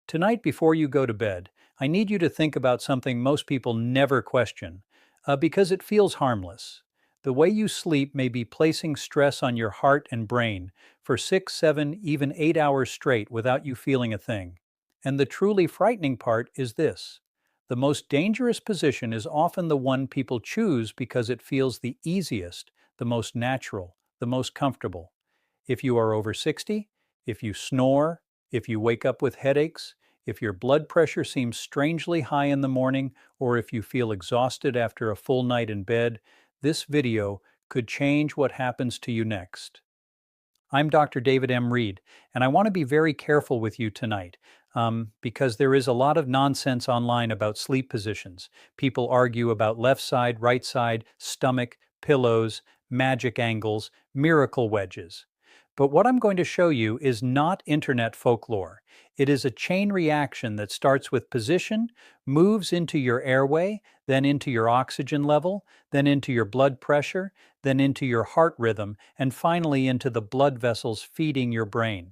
Tonight, before you go to bed, I need you to think about something most people never question, because it feels harmless. The way you sleep may be placing stress on your heart and brain for 6, 7, even 8 hours straight without you feeling a thing. And the truly frightening part is this: the most dangerous position is often the one people choose because it feels the easiest, the most natural, the most comfortable. If you are over 60, if you snore, if you wake up with headaches, if your blood pressure seems strangely high in the morning, or if you feel exhausted after a full night in bed, this video could change what happens to you next. I'm Dr. David M. Reed, and I want to be very careful with you tonight because there is a lot of nonsense online about sleep positions. People argue about left side, right side, stomach, pillows, magic angles, miracle wedges. But what I'm going to show you is not internet folklore. It is a chain reaction that starts with position, moves into your airway, then into your oxygen level, then into your blood pressure, then into your heart rhythm, and finally into the blood vessels feeding your brain.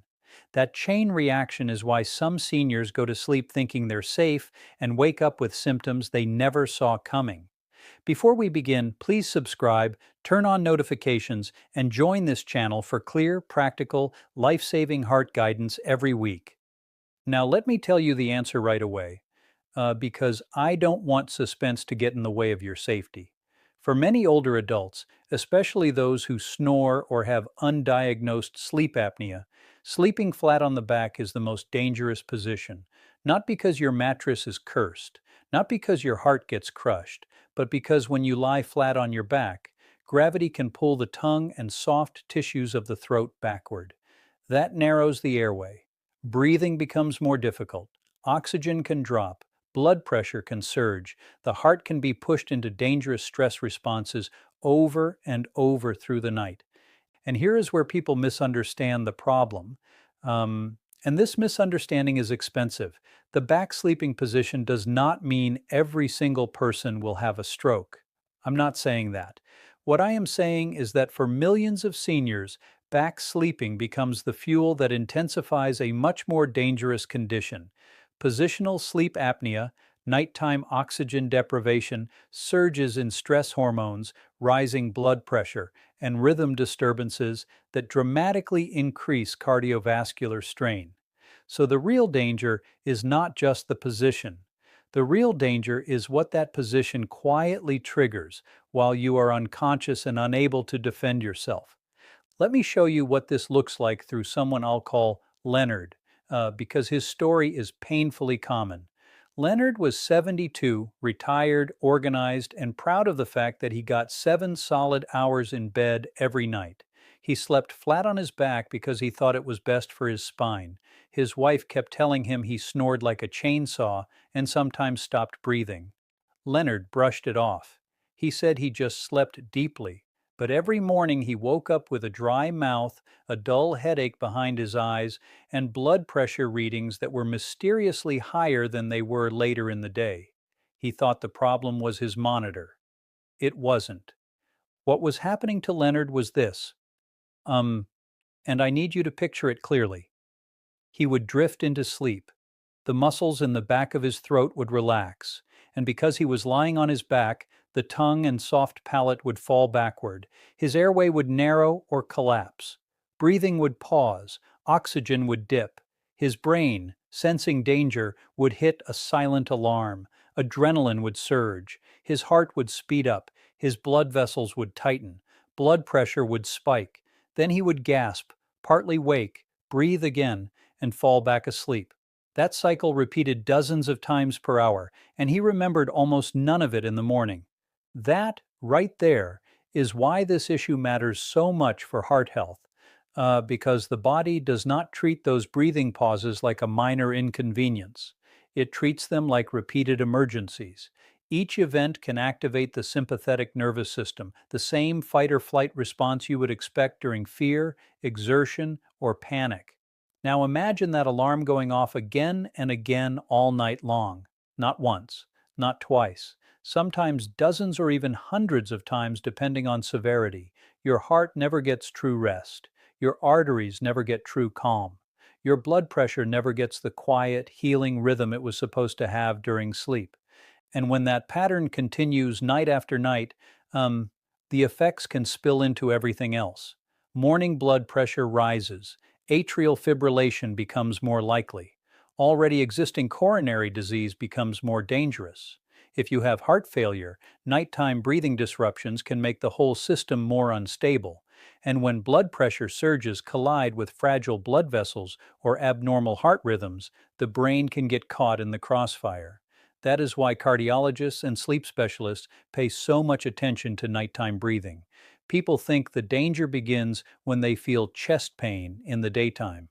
That chain reaction is why some seniors go to sleep thinking they're safe and wake up with symptoms they never saw coming. Before we begin, please subscribe, turn on notifications, and join this channel for clear, practical, life-saving heart guidance every week. Now, let me tell you the answer right away, because I don't want suspense to get in the way of your safety. For many older adults, especially those who snore or have undiagnosed sleep apnea, sleeping flat on the back is the most dangerous position, not because your mattress is cursed, not because your heart gets crushed, but because when you lie flat on your back, gravity can pull the tongue and soft tissues of the throat backward. That narrows the airway. Breathing becomes more difficult. Oxygen can drop. Blood pressure can surge. The heart can be pushed into dangerous stress responses over and over through the night. And here is where people misunderstand the problem. And this misunderstanding is expensive. The back sleeping position does not mean every single person will have a stroke. I'm not saying that. What I am saying is that for millions of seniors, back sleeping becomes the fuel that intensifies a much more dangerous condition. Positional sleep apnea, nighttime oxygen deprivation, surges in stress hormones, rising blood pressure, and rhythm disturbances that dramatically increase cardiovascular strain. So the real danger is not just the position. The real danger is what that position quietly triggers while you are unconscious and unable to defend yourself. Let me show you what this looks like through someone I'll call Leonard, because his story is painfully common. Leonard was 72, retired, organized, and proud of the fact that he got 7 solid hours in bed every night. He slept flat on his back because he thought it was best for his spine. His wife kept telling him he snored like a chainsaw and sometimes stopped breathing. Leonard brushed it off. He said he just slept deeply. But every morning he woke up with a dry mouth, a dull headache behind his eyes, and blood pressure readings that were mysteriously higher than they were later in the day. He thought the problem was his monitor. It wasn't. What was happening to Leonard was this. And I need you to picture it clearly. He would drift into sleep. The muscles in the back of his throat would relax, and because he was lying on his back, the tongue and soft palate would fall backward. His airway would narrow or collapse. Breathing would pause. Oxygen would dip. His brain, sensing danger, would hit a silent alarm. Adrenaline would surge. His heart would speed up. His blood vessels would tighten. Blood pressure would spike. Then he would gasp, partly wake, breathe again, and fall back asleep. That cycle repeated dozens of times per hour, and he remembered almost none of it in the morning. That, right there, is why this issue matters so much for heart health, because the body does not treat those breathing pauses like a minor inconvenience. It treats them like repeated emergencies. Each event can activate the sympathetic nervous system, the same fight-or-flight response you would expect during fear, exertion, or panic. Now imagine that alarm going off again and again all night long. Not once, not twice, sometimes dozens or even hundreds of times depending on severity. Your heart never gets true rest. Your arteries never get true calm. your blood pressure never gets the quiet, healing rhythm it was supposed to have during sleep. And when that pattern continues night after night, um, the effects can spill into everything else. Morning blood pressure rises, atrial fibrillation becomes more likely, already existing coronary disease becomes more dangerous. If you have heart failure, nighttime breathing disruptions can make the whole system more unstable. And when blood pressure surges collide with fragile blood vessels or abnormal heart rhythms, the brain can get caught in the crossfire. That is why cardiologists and sleep specialists pay so much attention to nighttime breathing. People think the danger begins when they feel chest pain in the daytime.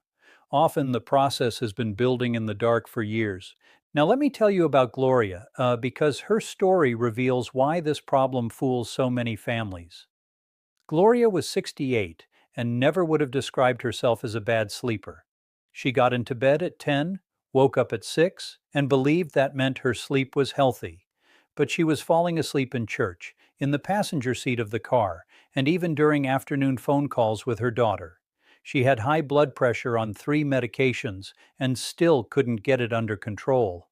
Often the process has been building in the dark for years. Now, let me tell you about Gloria, because her story reveals why this problem fools so many families. Gloria was 68 and never would have described herself as a bad sleeper. She got into bed at 10, woke up at 6, and believed that meant her sleep was healthy. But she was falling asleep in church, in the passenger seat of the car, and even during afternoon phone calls with her daughter. She had high blood pressure on 3 medications and still couldn't get it under control.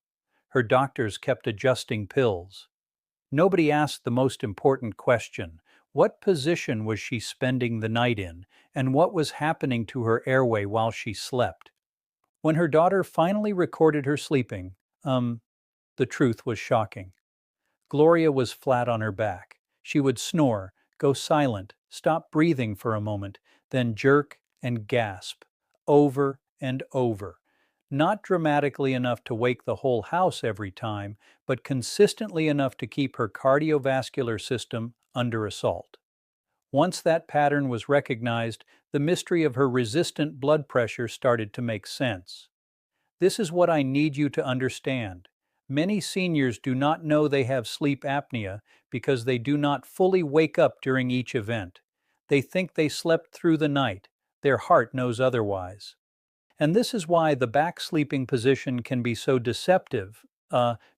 Her doctors kept adjusting pills. Nobody asked the most important question: what position was she spending the night in, and what was happening to her airway while she slept? When her daughter finally recorded her sleeping, the truth was shocking. Gloria was flat on her back. She would snore, go silent, stop breathing for a moment, then jerk and gasp, over and over. Not dramatically enough to wake the whole house every time, but consistently enough to keep her cardiovascular system under assault. Once that pattern was recognized, the mystery of her resistant blood pressure started to make sense. This is what I need you to understand. Many seniors do not know they have sleep apnea because they do not fully wake up during each event. They think they slept through the night. Their heart knows otherwise. And this is why the back sleeping position can be so deceptive,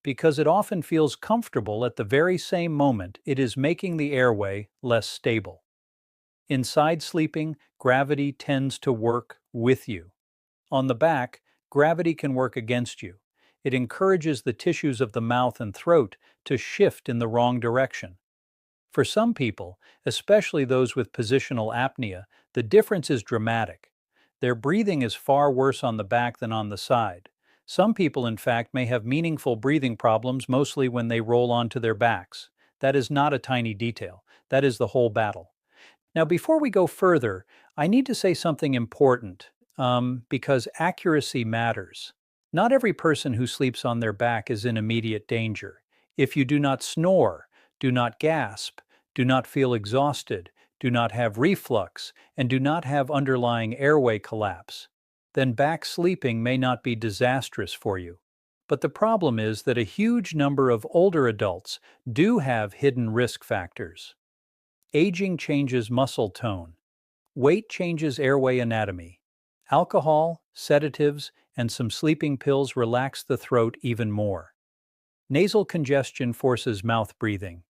because it often feels comfortable at the very same moment it is making the airway less stable. In side sleeping, gravity tends to work with you. On the back, gravity can work against you. It encourages the tissues of the mouth and throat to shift in the wrong direction. For some people, especially those with positional apnea, the difference is dramatic. Their breathing is far worse on the back than on the side. Some people, in fact, may have meaningful breathing problems mostly when they roll onto their backs. That is not a tiny detail. That is the whole battle. Now, before we go further, I need to say something important, because accuracy matters. Not every person who sleeps on their back is in immediate danger. If you do not snore, do not gasp, do not feel exhausted, do not have reflux, and do not have underlying airway collapse, then back sleeping may not be disastrous for you. But the problem is that a huge number of older adults do have hidden risk factors. Aging changes muscle tone. Weight changes airway anatomy. Alcohol, sedatives, and some sleeping pills relax the throat even more. Nasal congestion forces mouth breathing.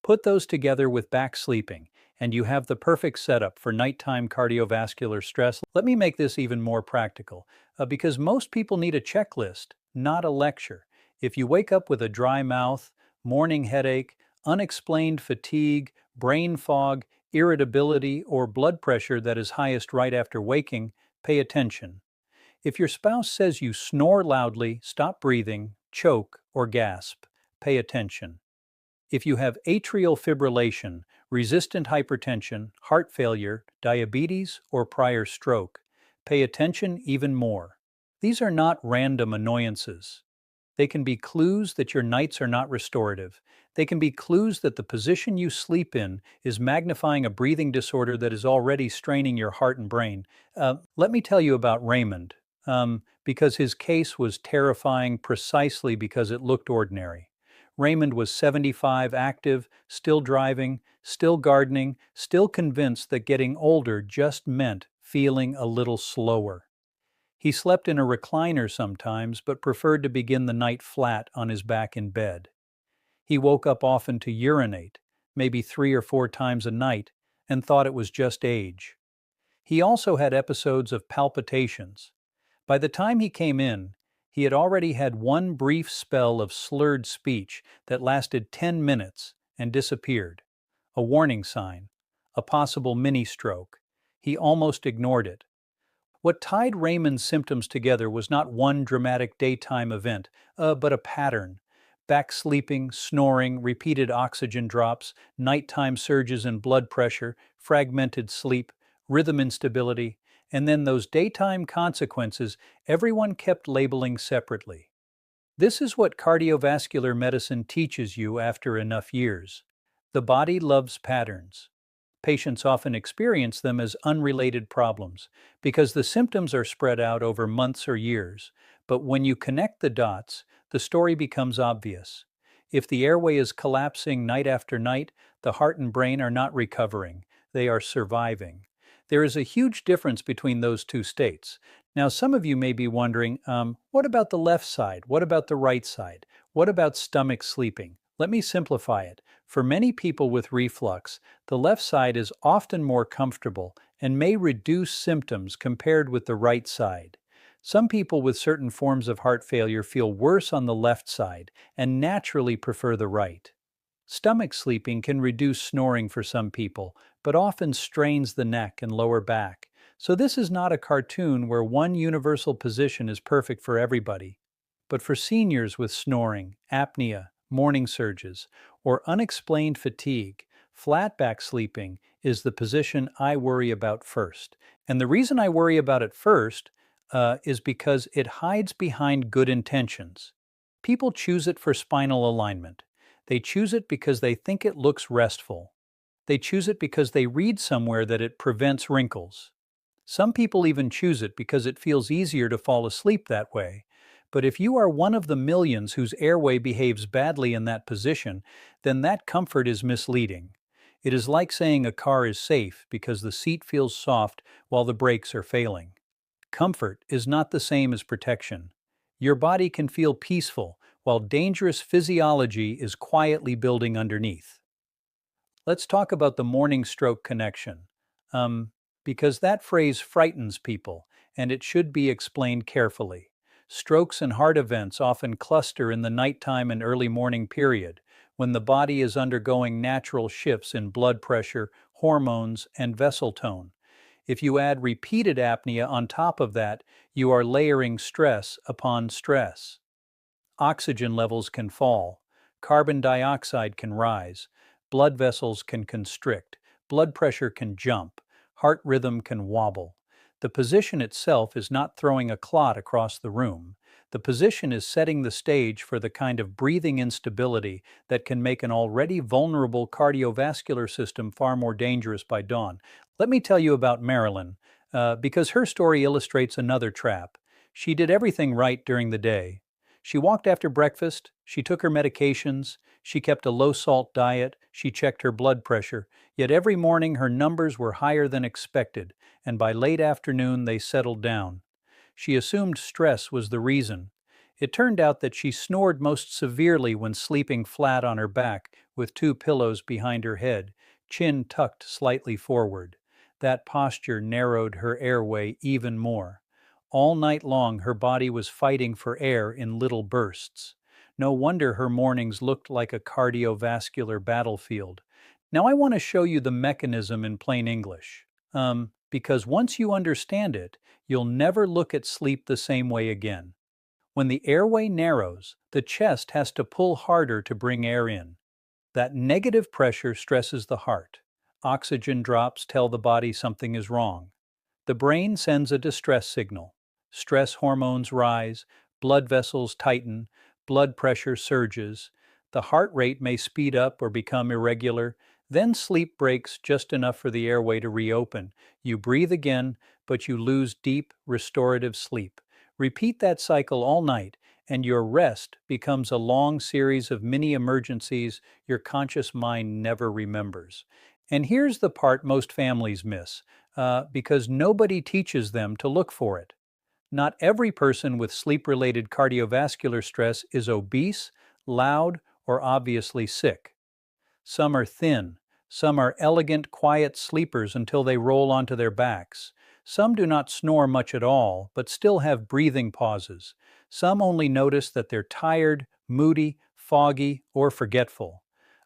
Put those together with back sleeping, and you have the perfect setup for nighttime cardiovascular stress. Let me make this even more practical, because most people need a checklist, not a lecture. If you wake up with a dry mouth, morning headache, unexplained fatigue, brain fog, irritability, or blood pressure that is highest right after waking, pay attention. If your spouse says you snore loudly, stop breathing, choke, or gasp, pay attention. If you have atrial fibrillation, resistant hypertension, heart failure, diabetes, or prior stroke, pay attention even more. These are not random annoyances. They can be clues that your nights are not restorative. They can be clues that the position you sleep in is magnifying a breathing disorder that is already straining your heart and brain. Let me tell you about Raymond, because his case was terrifying precisely because it looked ordinary. Raymond was 75, active, still driving, still gardening, still convinced that getting older just meant feeling a little slower. He slept in a recliner sometimes, but preferred to begin the night flat on his back in bed. He woke up often to urinate, maybe 3 or 4 times a night, and thought it was just age. He also had episodes of palpitations. By the time he came in, he had already had one brief spell of slurred speech that lasted 10 minutes and disappeared. A warning sign, a possible mini-stroke. He almost ignored it. What tied Raymond's symptoms together was not one dramatic daytime event, but a pattern. Back sleeping, snoring, repeated oxygen drops, nighttime surges in blood pressure, fragmented sleep, rhythm instability, and then those daytime consequences everyone kept labeling separately. This is what cardiovascular medicine teaches you after enough years. The body loves patterns. Patients often experience them as unrelated problems because the symptoms are spread out over months or years. But when you connect the dots, the story becomes obvious. If the airway is collapsing night after night, the heart and brain are not recovering, they are surviving. There is a huge difference between those two states. Now, some of you may be wondering, what about the left side? What about the right side? What about stomach sleeping? Let me simplify it. For many people with reflux, the left side is often more comfortable and may reduce symptoms compared with the right side. Some people with certain forms of heart failure feel worse on the left side and naturally prefer the right. Stomach sleeping can reduce snoring for some people, but often strains the neck and lower back. So this is not a cartoon where one universal position is perfect for everybody. But for seniors with snoring, apnea, morning surges, or unexplained fatigue, flat back sleeping is the position I worry about first. And the reason I worry about it first is because it hides behind good intentions. People choose it for spinal alignment. They choose it because they think it looks restful. They choose it because they read somewhere that it prevents wrinkles. Some people even choose it because it feels easier to fall asleep that way. But if you are one of the millions whose airway behaves badly in that position, then that comfort is misleading. It is like saying a car is safe because the seat feels soft while the brakes are failing. Comfort is not the same as protection. Your body can feel peaceful while dangerous physiology is quietly building underneath. Let's talk about the morning stroke connection. Because that phrase frightens people, and it should be explained carefully. Strokes and heart events often cluster in the nighttime and early morning period, when the body is undergoing natural shifts in blood pressure, hormones, and vessel tone. If you add repeated apnea on top of that, you are layering stress upon stress. Oxygen levels can fall, carbon dioxide can rise, blood vessels can constrict, blood pressure can jump, heart rhythm can wobble. The position itself is not throwing a clot across the room. The position is setting the stage for the kind of breathing instability that can make an already vulnerable cardiovascular system far more dangerous by dawn. Let me tell you about Marilyn, because her story illustrates another trap. She did everything right during the day. She walked after breakfast, she took her medications, she kept a low-salt diet, she checked her blood pressure, yet every morning her numbers were higher than expected, and by late afternoon they settled down. She assumed stress was the reason. It turned out that she snored most severely when sleeping flat on her back with two pillows behind her head, chin tucked slightly forward. That posture narrowed her airway even more. All night long her body was fighting for air in little bursts. No wonder her mornings looked like a cardiovascular battlefield. Now I want to show you the mechanism in plain English. Because once you understand it, you'll never look at sleep the same way again. When the airway narrows, the chest has to pull harder to bring air in. That negative pressure stresses the heart. Oxygen drops tell the body something is wrong. The brain sends a distress signal. Stress hormones rise, blood vessels tighten, blood pressure surges. The heart rate may speed up or become irregular. Then sleep breaks just enough for the airway to reopen. You breathe again, but you lose deep, restorative sleep. Repeat that cycle all night, and your rest becomes a long series of mini emergencies your conscious mind never remembers. And here's the part most families miss, because nobody teaches them to look for it. Not every person with sleep-related cardiovascular stress is obese, loud, or obviously sick. Some are thin. Some are elegant, quiet sleepers until they roll onto their backs. Some do not snore much at all, but still have breathing pauses. Some only notice that they're tired, moody, foggy, or forgetful.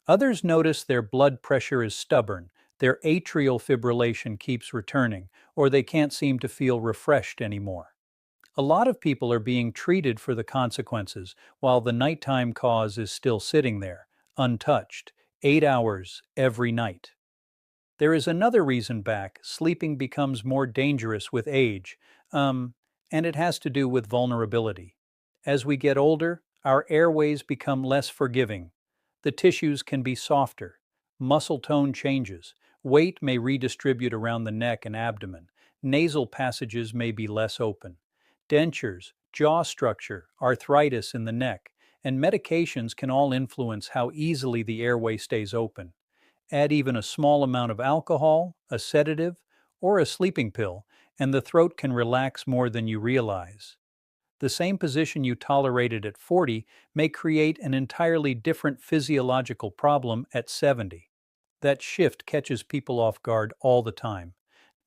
Others notice their blood pressure is stubborn, their atrial fibrillation keeps returning, or they can't seem to feel refreshed anymore. A lot of people are being treated for the consequences, while the nighttime cause is still sitting there, untouched, 8 hours every night. There is another reason back sleeping becomes more dangerous with age, um, and it has to do with vulnerability. As we get older, our airways become less forgiving. The tissues can be softer. Muscle tone changes. Weight may redistribute around the neck and abdomen. Nasal passages may be less open. Dentures, jaw structure, arthritis in the neck, and medications can all influence how easily the airway stays open. Add even a small amount of alcohol, a sedative, or a sleeping pill, and the throat can relax more than you realize. The same position you tolerated at 40 may create an entirely different physiological problem at 70. That shift catches people off guard all the time.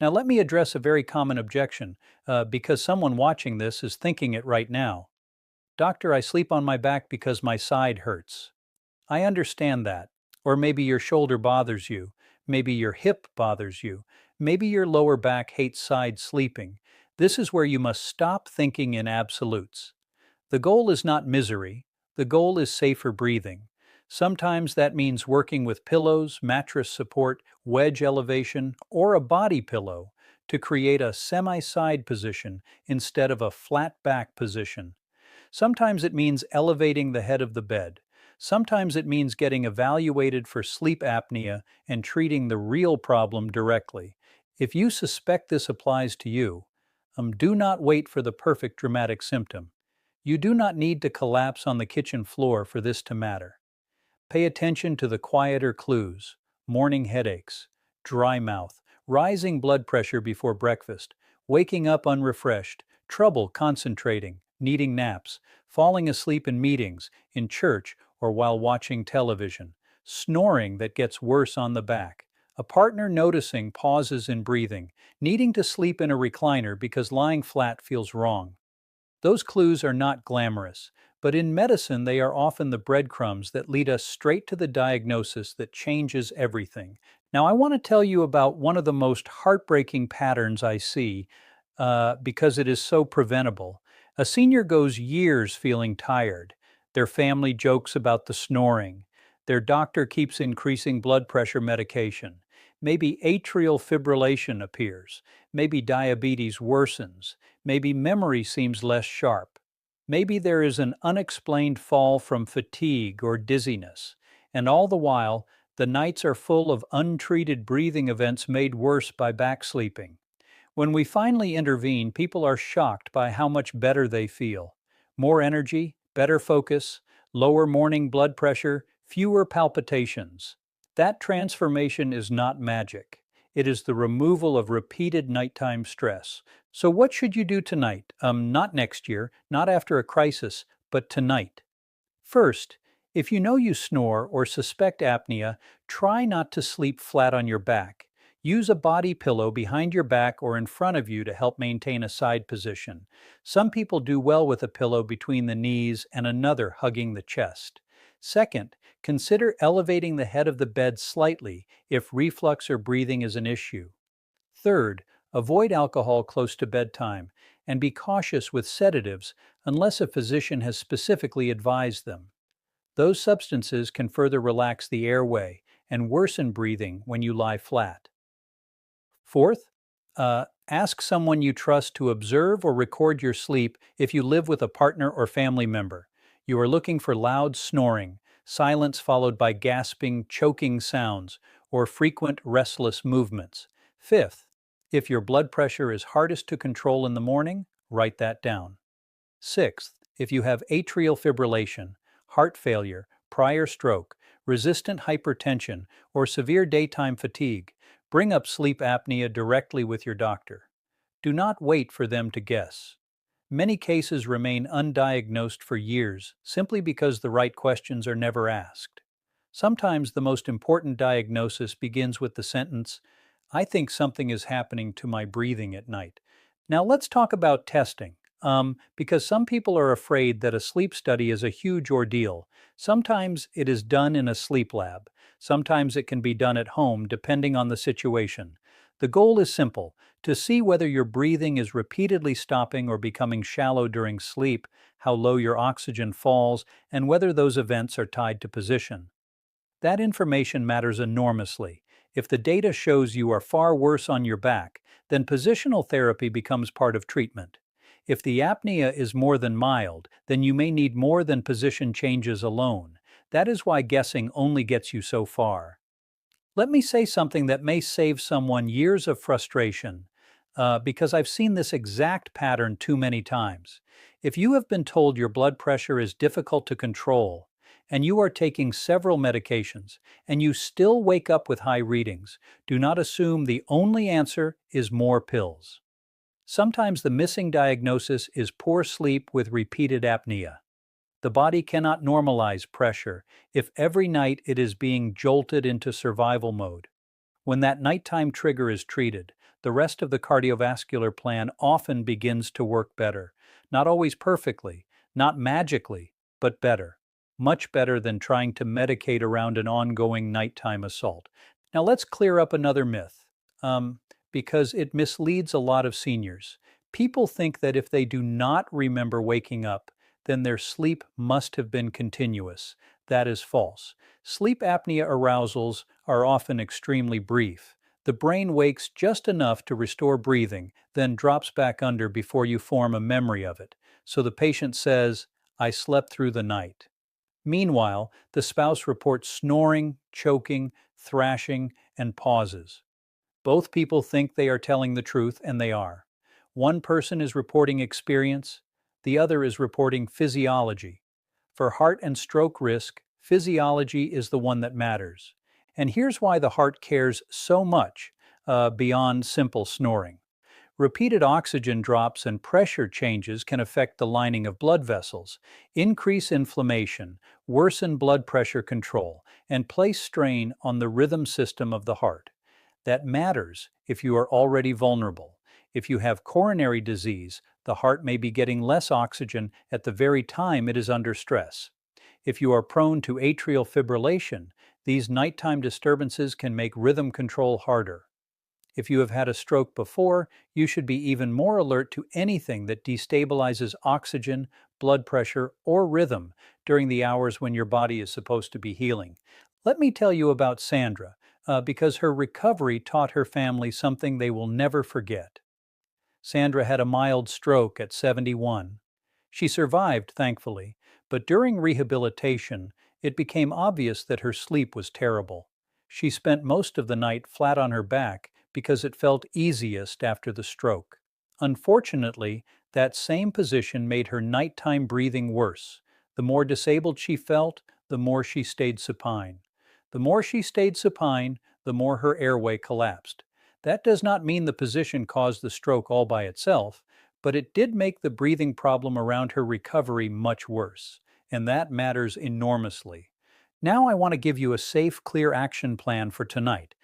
Now, let me address a very common objection, because someone watching this is thinking it right now. Doctor, I sleep on my back because my side hurts. I understand that. Or maybe your shoulder bothers you. Maybe your hip bothers you. Maybe your lower back hates side sleeping. This is where you must stop thinking in absolutes. The goal is not misery. The goal is safer breathing. Sometimes that means working with pillows, mattress support, wedge elevation, or a body pillow to create a semi-side position instead of a flat back position. Sometimes it means elevating the head of the bed. Sometimes it means getting evaluated for sleep apnea and treating the real problem directly. If you suspect this applies to you, do not wait for the perfect dramatic symptom. You do not need to collapse on the kitchen floor for this to matter. Pay attention to the quieter clues: morning headaches, dry mouth, rising blood pressure before breakfast, waking up unrefreshed, trouble concentrating, needing naps, falling asleep in meetings, in church, or while watching television, snoring that gets worse on the back, a partner noticing pauses in breathing, needing to sleep in a recliner because lying flat feels wrong. Those clues are not glamorous, but in medicine they are often the breadcrumbs that lead us straight to the diagnosis that changes everything. Now, I want to tell you about one of the most heartbreaking patterns I see, because it is so preventable. A senior goes years feeling tired. Their family jokes about the snoring. Their doctor keeps increasing blood pressure medication. Maybe atrial fibrillation appears. Maybe diabetes worsens. Maybe memory seems less sharp. Maybe there is an unexplained fall from fatigue or dizziness. And all the while, the nights are full of untreated breathing events made worse by backsleeping. When we finally intervene, people are shocked by how much better they feel. More energy, better focus, lower morning blood pressure, fewer palpitations. That transformation is not magic. It is the removal of repeated nighttime stress. So what should you do tonight? Not next year, not after a crisis, but tonight. First, if you know you snore or suspect apnea, try not to sleep flat on your back. Use a body pillow behind your back or in front of you to help maintain a side position. Some people do well with a pillow between the knees and another hugging the chest. Second, consider elevating the head of the bed slightly if reflux or breathing is an issue. Third, avoid alcohol close to bedtime and be cautious with sedatives unless a physician has specifically advised them. Those substances can further relax the airway and worsen breathing when you lie flat. Fourth, ask someone you trust to observe or record your sleep if you live with a partner or family member. You are looking for loud snoring, silence followed by gasping, choking sounds, or frequent restless movements. Fifth, if your blood pressure is hardest to control in the morning, write that down. Sixth, if you have atrial fibrillation, heart failure, prior stroke, resistant hypertension, or severe daytime fatigue, bring up sleep apnea directly with your doctor. Do not wait for them to guess. Many cases remain undiagnosed for years simply because the right questions are never asked. Sometimes the most important diagnosis begins with the sentence, I think something is happening to my breathing at night. Now, let's talk about testing. Because some people are afraid that a sleep study is a huge ordeal. Sometimes it is done in a sleep lab. Sometimes it can be done at home, depending on the situation. The goal is simple to see whether your breathing is repeatedly stopping or becoming shallow during sleep, how low your oxygen falls, and whether those events are tied to position. That information matters enormously. If the data shows you are far worse on your back, then positional therapy becomes part of treatment. If the apnea is more than mild, then you may need more than position changes alone. That is why guessing only gets you so far. Let me say something that may save someone years of frustration, because I've seen this exact pattern too many times. If you have been told your blood pressure is difficult to control, and you are taking several medications, and you still wake up with high readings, do not assume the only answer is more pills. Sometimes the missing diagnosis is poor sleep with repeated apnea. The body cannot normalize pressure if every night it is being jolted into survival mode. When that nighttime trigger is treated, the rest of the cardiovascular plan often begins to work better. Not always perfectly, not magically, but better. Much better than trying to medicate around an ongoing nighttime assault. Now let's clear up another myth, because it misleads a lot of seniors. People think that if they do not remember waking up, then their sleep must have been continuous. That is false. Sleep apnea arousals are often extremely brief. The brain wakes just enough to restore breathing, then drops back under before you form a memory of it. So the patient says, "I slept through the night." Meanwhile, the spouse reports snoring, choking, thrashing, and pauses. Both people think they are telling the truth, and they are. One person is reporting experience, the other is reporting physiology. For heart and stroke risk, physiology is the one that matters. And here's why the heart cares so much beyond simple snoring. Repeated oxygen drops and pressure changes can affect the lining of blood vessels, increase inflammation, worsen blood pressure control, and place strain on the rhythm system of the heart. That matters if you are already vulnerable. If you have coronary disease, the heart may be getting less oxygen at the very time it is under stress. If you are prone to atrial fibrillation, these nighttime disturbances can make rhythm control harder. If you have had a stroke before, you should be even more alert to anything that destabilizes oxygen, blood pressure, or rhythm during the hours when your body is supposed to be healing. Let me tell you about Sandra, because her recovery taught her family something they will never forget. Sandra had a mild stroke at 71. She survived, thankfully, but during rehabilitation, it became obvious that her sleep was terrible. She spent most of the night flat on her back because it felt easiest after the stroke. Unfortunately, that same position made her nighttime breathing worse. The more disabled she felt, the more she stayed supine. The more she stayed supine, the more her airway collapsed. That does not mean the position caused the stroke all by itself, but it did make the breathing problem around her recovery much worse, and that matters enormously. Now I want to give you a safe, clear action plan for tonight,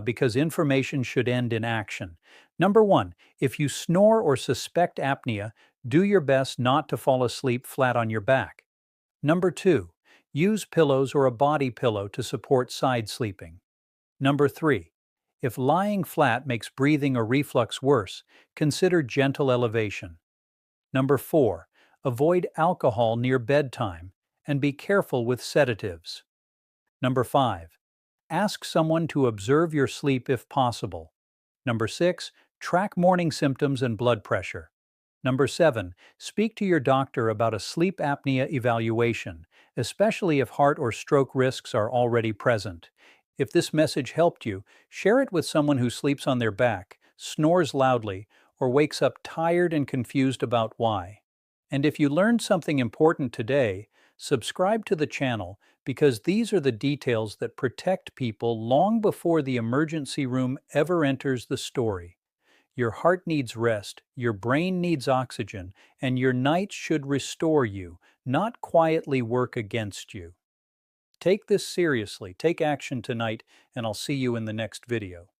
because information should end in action. Number one, if you snore or suspect apnea, do your best not to fall asleep flat on your back. Number two, use pillows or a body pillow to support side sleeping. Number three, if lying flat makes breathing or reflux worse, consider gentle elevation. Number four, avoid alcohol near bedtime and be careful with sedatives. Number five, ask someone to observe your sleep if possible. Number six, track morning symptoms and blood pressure. Number seven, speak to your doctor about a sleep apnea evaluation, especially if heart or stroke risks are already present. If this message helped you, share it with someone who sleeps on their back, snores loudly, or wakes up tired and confused about why. And if you learned something important today, subscribe to the channel because these are the details that protect people long before the emergency room ever enters the story. Your heart needs rest, your brain needs oxygen, and your nights should restore you, not quietly work against you. Take this seriously, take action tonight, and I'll see you in the next video.